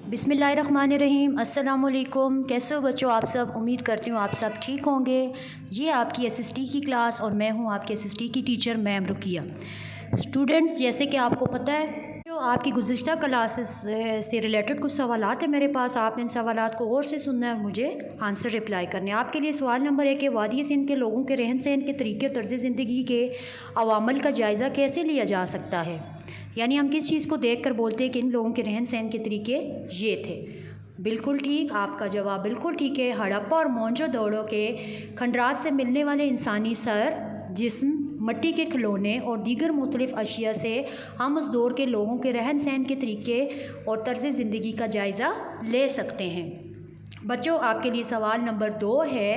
बिस्मिल्लाहिर्रहमानिर्रहीम। अस्सलाम वालेकुम। कैसे हो बच्चों आप सब? उम्मीद करती हूँ आप सब ठीक होंगे। ये आपकी एसएसटी की क्लास और मैं हूँ आपकी एसएसटी की टीचर मैम रुकिया। स्टूडेंट्स, जैसे कि आपको पता है जो आपकी गुज़िश्ता क्लासेस से रिलेटेड कुछ सवालात हैं मेरे पास, आपने इन सवालात को गौर से सुनना है, मुझे आंसर रिप्लाई करने हैं। आपके लिए सवाल नंबर 1 है, वादी सिंध के लोगों के रहन सहन के तरीके और तर्ज़ ज़िंदगी के अवामल का जायज़ा कैसे लिया जा सकता है। यानी हम किस चीज़ को देख कर बोलते हैं कि इन लोगों के रहन सहन के तरीके ये थे। बिल्कुल ठीक, आपका जवाब बिल्कुल ठीक है। हड़प्पा और मोहनजोदड़ो के खंडरात से मिलने वाले इंसानी सर, जिस्म, मिट्टी के खिलौने और दीगर मुख्तलिफ़ अशिया से हम उस दौर के लोगों के रहन सहन के तरीके और तर्ज़ ज़िंदगी का जायज़ा ले सकते हैं। बच्चों, आपके लिए सवाल नंबर 2 है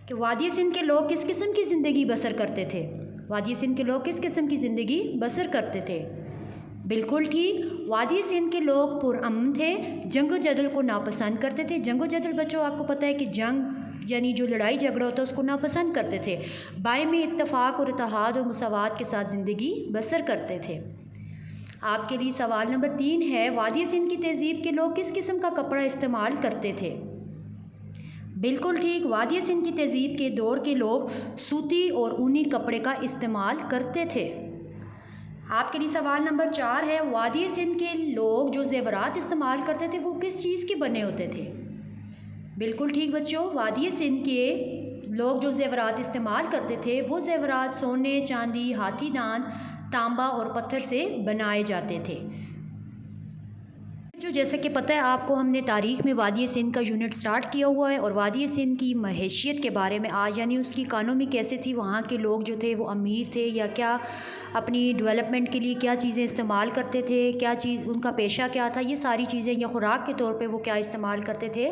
कि वादी सिंध के लोग किस किस्म की ज़िंदगी बसर करते थे। वादी सिंध के लोग किस किस्म की ज़िंदगी बसर करते थे? बिल्कुल ठीक, वादी सिंध के लोग पुरअमन थे, जंग जदल को नापसंद करते थे। जंग जदल बच्चों आपको पता है कि जंग यानी जो लड़ाई झगड़ा होता है उसको नापसंद करते थे। बायमी इत्तफ़ाक़ और इत्तेहाद और मुसावात के साथ ज़िंदगी बसर करते थे। आपके लिए सवाल नंबर 3 है, वादी सिंध की तहज़ीब के लोग किस किस्म का कपड़ा इस्तेमाल करते थे। बिल्कुल ठीक, वादी सिंध की तहज़ीब के दौर के लोग सूती और ऊनी कपड़े का इस्तेमाल करते थे। आपके लिए सवाल नंबर 4 है, वादी सिंध के लोग जो ज़ेवरात इस्तेमाल करते थे वो किस चीज़ के बने होते थे। बिल्कुल ठीक बच्चों, वादी सिंध के लोग जो ज़ेवरात इस्तेमाल करते थे वो ज़ेवरात सोने, चांदी, हाथी दांत, तांबा और पत्थर से बनाए जाते थे। जो जैसे कि पता है आपको, हमने तारीख़ में वादी सिंध का यूनिट स्टार्ट किया हुआ है और वादी सिंध की महैशियत के बारे में आज, यानी उसकी इकानमी कैसे थी, वहाँ के लोग जो थे वो अमीर थे या क्या, अपनी डेवलपमेंट के लिए क्या चीज़ें इस्तेमाल करते थे, क्या चीज़ उनका पेशा क्या था, ये सारी चीज़ें, या खुराक के तौर पे वो क्या इस्तेमाल करते थे,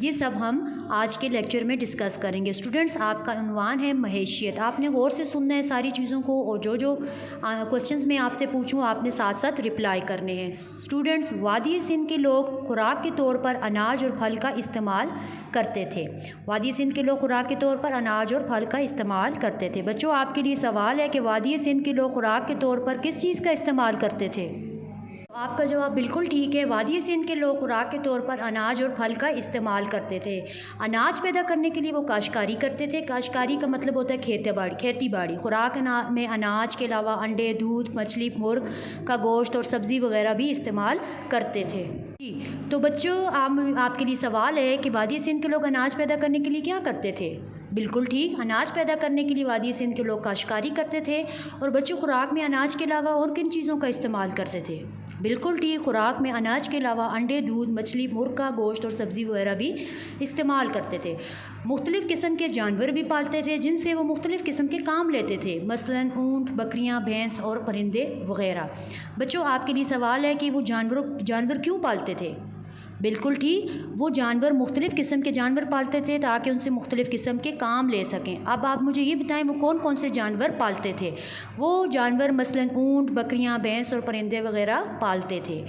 ये सब हम आज के लेक्चर में डिस्कस करेंगे। स्टूडेंट्स, आपका उन्वान है महैशियत। आपने गौर से सुनना है सारी चीज़ों को और जो जो क्वेश्चंस मैं आपसे पूछूँ आपने साथ साथ रिप्लाई करने हैं। स्टूडेंट्स, वादी सिंध के लोग खुराक के तौर पर अनाज और फल का इस्तेमाल करते थे। वादी सिंध के लोग खुराक के तौर पर अनाज और फल का इस्तेमाल करते थे। बच्चों, आपके लिए सवाल है कि वादी सिंध के लोग खुराक के तौर पर किस चीज़ का इस्तेमाल करते थे। आपका जवाब बिल्कुल ठीक है, वादी सिंध के लोग खुराक के तौर पर अनाज और फल का इस्तेमाल करते थे। अनाज पैदा करने के लिए वो काश्तकारी करते थे। काश्तकारी का मतलब होता है खेती बाड़ी। खुराक में अनाज के अलावा अंडे, दूध, मछली, मुर्ग का गोश्त और सब्ज़ी वगैरह भी इस्तेमाल करते थे। तो बच्चों, आपके लिए सवाल है कि वादी सिंध के लोग अनाज पैदा करने के लिए क्या करते थे। बिल्कुल ठीक, अनाज पैदा करने के लिए वादी सिंध के लोग काश्तकारी करते थे। और बच्चों, खुराक में अनाज के अलावा और किन चीज़ों का इस्तेमाल करते थे। बिल्कुल ठीक, खुराक में अनाज के अलावा अंडे, दूध, मछली, मुर्ग का गोश्त और सब्ज़ी वगैरह भी इस्तेमाल करते थे। मुख्तलिफ़ किस्म के जानवर भी पालते थे जिनसे वो मुख्तलिफ़ किस्म के काम लेते थे, मसलन ऊँट, बकरियाँ, भैंस और परिंदे वगैरह। बच्चों, आपके लिए सवाल है कि वो जानवर क्यों पालते थे। बिल्कुल ठीक, वो जानवर मुख्तलिफ़ किस्म के जानवर पालते थे ताकि उनसे मुख्तलिफ़ किस्म के काम ले सकें। अब आप मुझे ये बताएं वो कौन कौन से जानवर पालते थे। वो जानवर मसलन ऊँट, बकरियाँ, भैंस और परिंदे वगैरह पालते थे।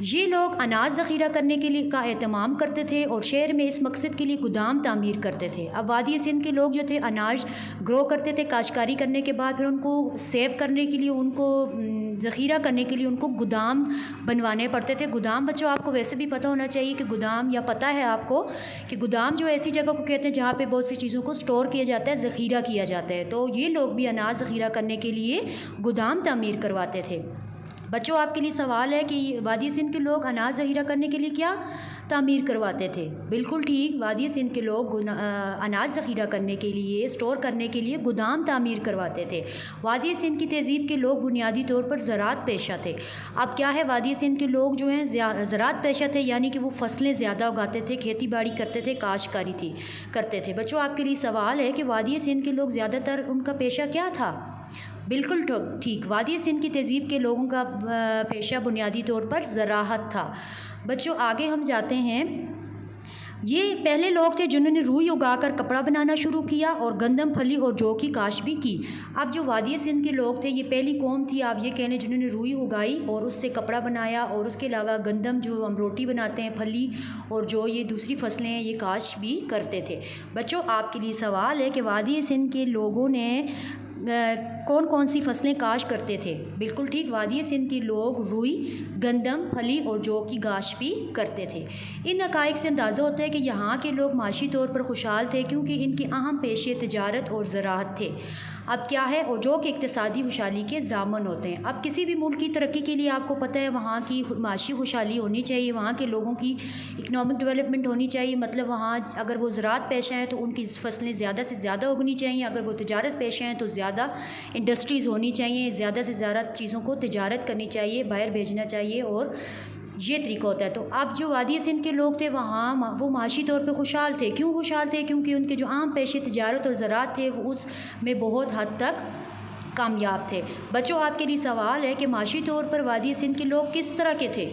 ये लोग अनाज ज़ख़ीरा करने के लिए का एहतमाम करते थे और शहर में इस मकसद के लिए गोदाम तामीर करते थे। अब वादी सिंध के लोग जो थे अनाज ग्रो करते थे काश्तकारी करने के बाद, फिर उनको सेव करने के लिए, उनको ज़ख़ीरा करने के लिए उनको गोदाम बनवाने पड़ते थे। गोदाम बच्चों आपको वैसे भी पता होना चाहिए कि गोदाम, या पता है आपको कि गोदाम जो ऐसी जगह को कहते हैं जहाँ पे बहुत सी चीज़ों को स्टोर किया जाता है, ज़ख़ीरा किया जाता है। तो ये लोग भी अनाज ज़ख़ीरा करने के लिए गोदाम तामीर करवाते थे। बच्चों, आपके लिए सवाल है कि वादी सिंध के लोग अनाज ज़ख़ीरा करने के लिए क्या तामीर करवाते थे। बिल्कुल ठीक, वादी सिंध के लोग अनाज ज़ख़ीरा करने के लिए, स्टोर करने के लिए गोदाम तामीर करवाते थे। वादी सिंध की तहज़ीब के लोग बुनियादी तौर पर ज़राअत पेशा थे। अब क्या है, वादी सिंध के लोग जो हैं ज़राअत पेशा थे, यानी कि वो फसलें ज़्यादा उगाते थे, खेती बाड़ी करते थे, काश्तकारी करते थे। बच्चों, आपके लिए सवाल है कि वादी सिंध के लोग ज़्यादातर उनका पेशा क्या था। बिल्कुल ठीक, वादी सिंध की तहज़ीब के लोगों का पेशा बुनियादी तौर पर ज़राअत था। बच्चों, आगे हम जाते हैं। ये पहले लोग थे जिन्होंने रुई उगाकर कपड़ा बनाना शुरू किया और गंदम, फली और जौ की काश्त भी की। अब जो वादी सिंध के लोग थे ये पहली कौम थी, आप ये कह लें, जिन्होंने रुई उगाई और उससे कपड़ा बनाया, और उसके अलावा गंदम जो हम रोटी बनाते हैं, फली और जो ये दूसरी फसलें हैं, ये काश्त भी करते थे। बच्चों, आपके लिए सवाल है कि वादी सिंध के लोगों ने कौन कौन सी फसलें काश करते थे? बिल्कुल ठीक, वादी सिंध के लोग रुई, गंदम, फली और जौ की काश भी करते थे। इन हक़ाइक़ से अंदाज़ा होता है कि यहाँ के लोग माशी तौर पर खुशहाल थे क्योंकि इनके अहम पेशे तिजारत और ज़राअत थे। अब क्या है, और जो कि इक़्तिसादी खुशहाली के ज़ामन होते हैं। अब किसी भी मुल्क की तरक्की के लिए आपको पता है वहाँ की माशी खुशहाली होनी चाहिए, वहाँ के लोगों की इकनॉमिक डेवलपमेंट होनी चाहिए। मतलब वहाँ अगर वो ज़राअत पेशा हैं तो उनकी फसलें ज़्यादा से ज़्यादा उगनी चाहिए, अगर वो तिजारत पेशा हैं तो ज़्यादा इंडस्ट्रीज़ होनी चाहिए, ज़्यादा से ज़्यादा चीज़ों को तिजारत करनी चाहिए, बाहर भेजना चाहिए, और ये तरीका होता है। तो अब जो वादी सिंध के लोग थे वहाँ वो माशी तौर पे खुशहाल थे। क्यों खुशहाल थे? क्योंकि उनके जो आम पेशे तिजारत और ज़राअत थे वो उसमें बहुत हद तक कामयाब थे। बच्चों, आपके लिए सवाल है कि माशी तौर पर वादी सिंध के लोग किस तरह के थे?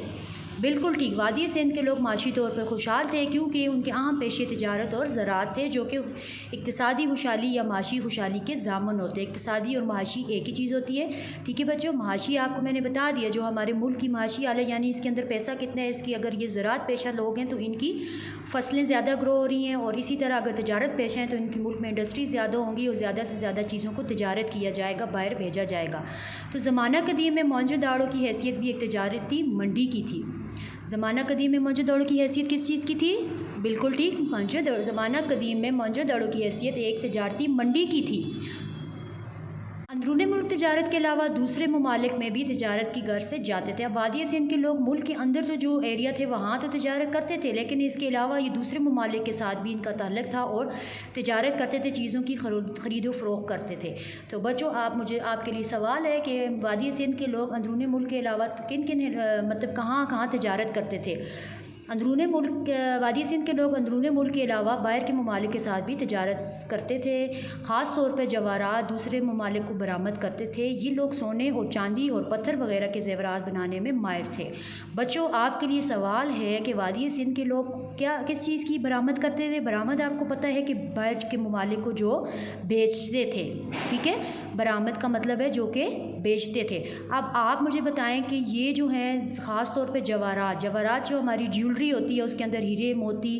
बिल्कुल ठीक, वादी सिंध के लोग माशी तौर पर खुशहाल थे क्योंकि उनके अहम पेशे तिजारत और ज़राअत थे, जो कि इक़्तिसादी खुशहाली या माशी खुशहाली के ज़ामन होते हैं। इक़्तिसादी और माशी एक ही चीज़ होती है। ठीक है बच्चों, माशी आपको मैंने बता दिया, जो हमारे मुल्क की माशी हालत यानी इसके अंदर पैसा कितना है इसकी, अगर ये ज़राअत पेशा लोग हैं तो इनकी फसलें ज़्यादा ग्रो हो रही हैं, और इसी तरह अगर तिजारत पेशा हैं तो इनके मुल्क में इंडस्ट्री ज़्यादा होंगी और ज़्यादा से ज़्यादा चीज़ों को तिजारत किया जाएगा, बाहर भेजा जाएगा। तो ज़माना कदीम में मोहनजोदाड़ो की हैसियत भी एक तिजारती मंडी की थी। ज़माना कदीम में मोहनजोदाड़ो की हैसियत किस चीज़ की थी? बिल्कुल ठीक, मोहनजोदाड़ो ज़माना कदीम में मोहनजोदाड़ो की हैसियत एक तिजारती मंडी की थी। अंदरून मुल्क तिजारत के अलावा दूसरे ममालिक में भी तिजारत की गर्ज से जाते थे। अब वादी सिंध के लोग मुल्क के अंदर तो जो एरिया थे वहाँ तो तिजारत करते थे, लेकिन इसके अलावा ये दूसरे ममालिक के साथ भी इनका ताल्लुक़ था और तिजारत करते थे, चीज़ों की ख़रीदो फ़रोख्त करते थे। तो बच्चों, आपके लिए सवाल है कि वादी सिंध के लोग अंदरून मुल्क के अलावा किन किन मतलब कहाँ कहाँ तिजारत करते थे? अंदरून मुल्क वादी सिंध के लोग अंदरून मुल्क के अलावा बाहर के ममालिक के साथ भी तिजारत करते थे। ख़ास तौर पर जवाहरात दूसरे ममालिक को बरामद करते थे। ये लोग सोने और चांदी और पत्थर वगैरह के ज़ेवरात बनाने में माहिर थे। बच्चों, आपके लिए सवाल है कि वादी सिंध के लोग किस चीज़ की बरामद करते थे? बरामद आपको पता है कि बाहर के ममालिक को जो बेचते थे। ठीक है, बरामद का मतलब है जो कि बेचते थे। अब आप मुझे बताएं कि ये जो हैं ख़ास तौर पे जवाहरात जो हमारी ज्वेलरी होती है उसके अंदर हीरे, मोती,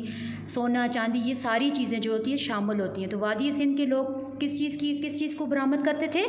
सोना, चांदी, ये सारी चीज़ें जो होती हैं शामिल होती हैं। तो वादी सिंध के लोग किस चीज़ को बरामद करते थे?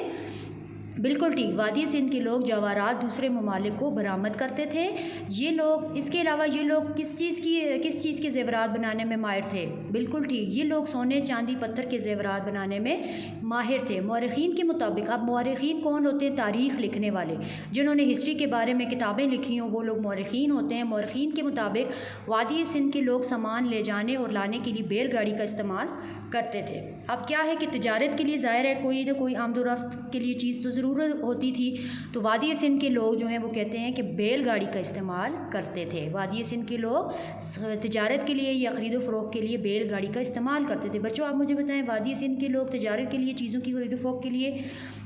बिल्कुल ठीक, वादी सिंध के लोग जवाहरात दूसरे ममालिक को बरामद करते थे। ये लोग इसके अलावा ये लोग किस चीज़ के ज़ेवरात बनाने में माहिर थे? बिल्कुल ठीक, ये लोग सोने, चांदी, पत्थर के ज़ेवरात बनाने में माहिर थे। मौरख़ीन के मुताबिक, अब मौरख़ीन कौन होते हैं? तारीख़ लिखने वाले, जिन्होंने हिस्ट्री के बारे में किताबें लिखी हों वो लोग मौरख़ीन होते हैं। मौरख़ीन के मुताबिक वादी सिंध के लोग सामान ले जाने और लाने के लिए बैलगाड़ी का इस्तेमाल करते थे। अब क्या है कि तिजारत के लिए ज़ाहिर है कोई न कोई आमदोरफ्त के लिए चीज़ तो ज़रूरत होती थी, तो वादी सिंध के लोग जो हैं वो कहते हैं कि बैलगाड़ी का इस्तेमाल करते थे। वादी सिंध के लोग तिजारत के लिए या ख़रीदो फ़रोख्त के लिए बैलगाड़ी का इस्तेमाल करते थे। बच्चों, आप मुझे बताएं, वादी सिंध के लोग तिजारत के लिए, चीज़ों की ख़रीदो फ़रोख्त के लिए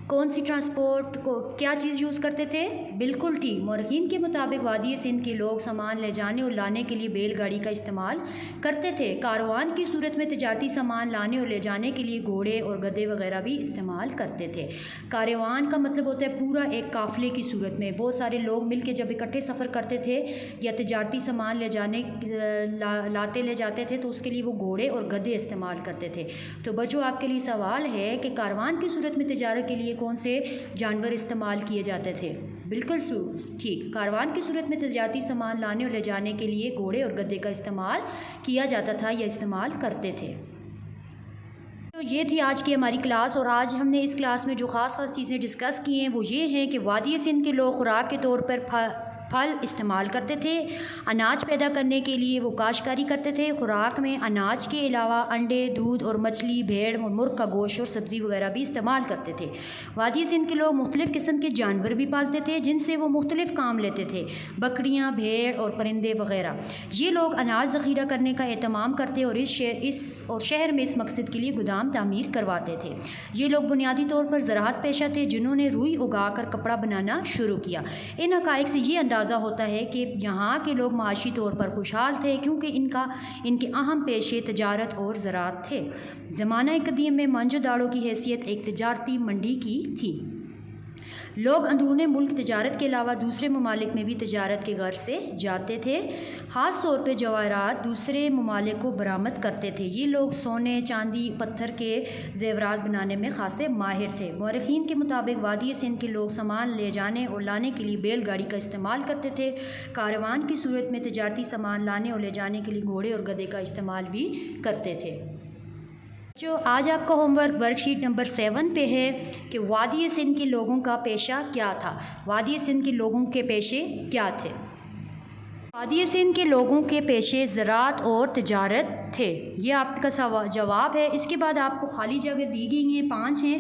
कौन सी ट्रांसपोर्ट को क्या चीज़ यूज़ करते थे? बिल्कुल ठीक, मौरख़ीन के मुताबिक वादी सिंध के लोग सामान ले जाने और लाने के लिए बैलगाड़ी का इस्तेमाल करते थे। कारवान की सूरत में तिजारती सामान लाने और ले जाने के लिए घोड़े और गधे वगैरह भी इस्तेमाल करते थे। कारवान का मतलब होता है पूरा एक काफ़िले की सूरत में बहुत सारे लोग मिल के जब इकट्ठे सफ़र करते थे या तिजारती सामान ले जाने ले जाते थे तो उसके लिए वो घोड़े और गधे इस्तेमाल करते थे। तो बच्चों, आपके लिए सवाल है कि कारवान की सूरत में तिजारत के लिए कौन से जानवर इस्तेमाल किए जाते थे? बिल्कुल ठीक, कारवान की सूरत में तिजारती सामान लाने और ले जाने के लिए घोड़े और गधे का इस्तेमाल किया जाता था या इस्तेमाल करते थे। तो ये थी आज की हमारी क्लास, और आज हमने इस क्लास में जो ख़ास चीज़ें डिस्कस की हैं वो ये हैं कि वादी सिंध के लोग खुराक के तौर पर फल इस्तेमाल करते थे। अनाज पैदा करने के लिए वो काश्तकारी करते थे। खुराक में अनाज के अलावा अंडे, दूध और मछली, भेड़ और मुर्ग का गोश्त और सब्ज़ी वगैरह भी इस्तेमाल करते थे। वादी सिंध के लोग मुख्तलिफ़ किस्म के जानवर भी पालते थे जिनसे वो मुख्तलिफ़ काम लेते थे, बकरियाँ, भेड़ और परिंदे वगैरह। ये लोग अनाज ज़ख़ीरा करने का एहतमाम करते और शहर में इस मकसद के लिए गोदाम तामीर करवाते थे। ये लोग बुनियादी तौर पर ज़राअत पेशा थे जिन्होंने रुई उगा कर कपड़ा बनाना शुरू किया। इन हक़ाइक़ से ये अंदाज़ा होता है कि यहाँ के लोग माशी तौर पर खुशहाल थे क्योंकि इनके अहम पेशे तिजारत और ज़राअत थे। ज़माना कदीम में मोहनजोदाड़ो की हैसियत एक तिजारती मंडी की थी। لوگ اندرون ملک تجارت کے علاوہ دوسرے ممالک میں بھی تجارت کے غرض سے جاتے تھے، خاص طور پہ جواہرات دوسرے ممالک کو برآمد کرتے تھے۔ یہ لوگ سونے، چاندی، پتھر کے زیورات بنانے میں خاصے ماہر تھے۔ مورخین کے مطابق وادی سندھ کے لوگ سامان لے جانے اور لانے کے لیے بیل گاڑی کا استعمال کرتے تھے۔ کاروان کی صورت میں تجارتی سامان لانے اور لے جانے کے لیے گھوڑے اور گدھے کا استعمال بھی کرتے تھے۔ جو آج آپ کا ہوم ورک شیٹ نمبر 7 پہ ہے کہ وادی سندھ کے لوگوں کا پیشہ کیا تھا۔ وادی سندھ کے لوگوں کے پیشے کیا تھے؟ وادی سندھ کے لوگوں کے پیشے زراعت اور تجارت تھے۔ یہ آپ کا جواب ہے۔ اس کے بعد آپ کو خالی جگہ دی گئی ہیں، 5 ہیں،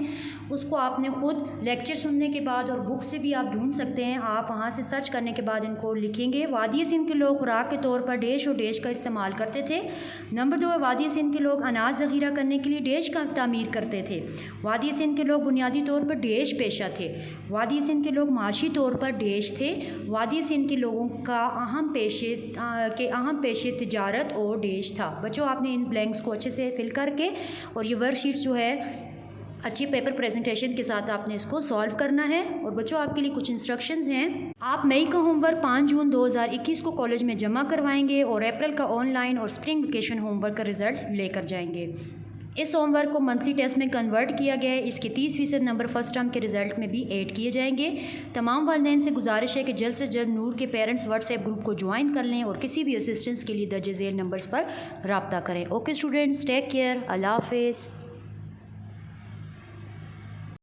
اس کو آپ نے خود لیکچر سننے کے بعد اور بک سے بھی آپ ڈھونڈ سکتے ہیں، آپ وہاں سے سرچ کرنے کے بعد ان کو لکھیں گے۔ وادی سندھ کے لوگ خوراک کے طور پر ڈیش اور ڈیش کا استعمال کرتے تھے۔ نمبر 2، وادی سندھ کے لوگ اناج ذخیرہ کرنے کے لیے ڈیش کا تعمیر کرتے تھے۔ وادی سندھ کے لوگ بنیادی طور پر ڈیش پیشہ تھے۔ وادی سندھ کے لوگ معاشی طور پر ڈیش تھے۔ وادی سندھ کے لوگوں کا اہم پیشے تجارت اور ڈیش تھا۔ بچوں آپ نے ان بلینکس کو اچھے سے فل کر کے اور یہ ورک شیٹ جو ہے اچھی پیپر پریزنٹیشن کے ساتھ آپ نے اس کو سالو کرنا ہے۔ اور بچوں آپ کے لیے کچھ انسٹرکشنز ہیں۔ آپ مئی کا ہوم ورک 5 جون 2021 کو کالج میں جمع کروائیں گے اور اپریل کا آن لائن اور اسپرنگ ویکیشن ہوم ورک کا رزلٹ لے کر جائیں گے۔ اس ہوم ورک کو منتھلی ٹیسٹ میں کنورٹ کیا گیا ہے۔ اس کے 30% نمبر فرسٹ ٹرم کے رزلٹ میں بھی ایڈ کیے جائیں گے۔ تمام والدین سے گزارش ہے کہ جلد سے جلد نور کے پیرنٹس واٹس ایپ گروپ کو جوائن کر لیں اور کسی بھی اسسٹنس کے لیے درج ذیل نمبرز پر رابطہ کریں۔ اوکے اسٹوڈنٹس، ٹیک کیئر، اللہ حافظ۔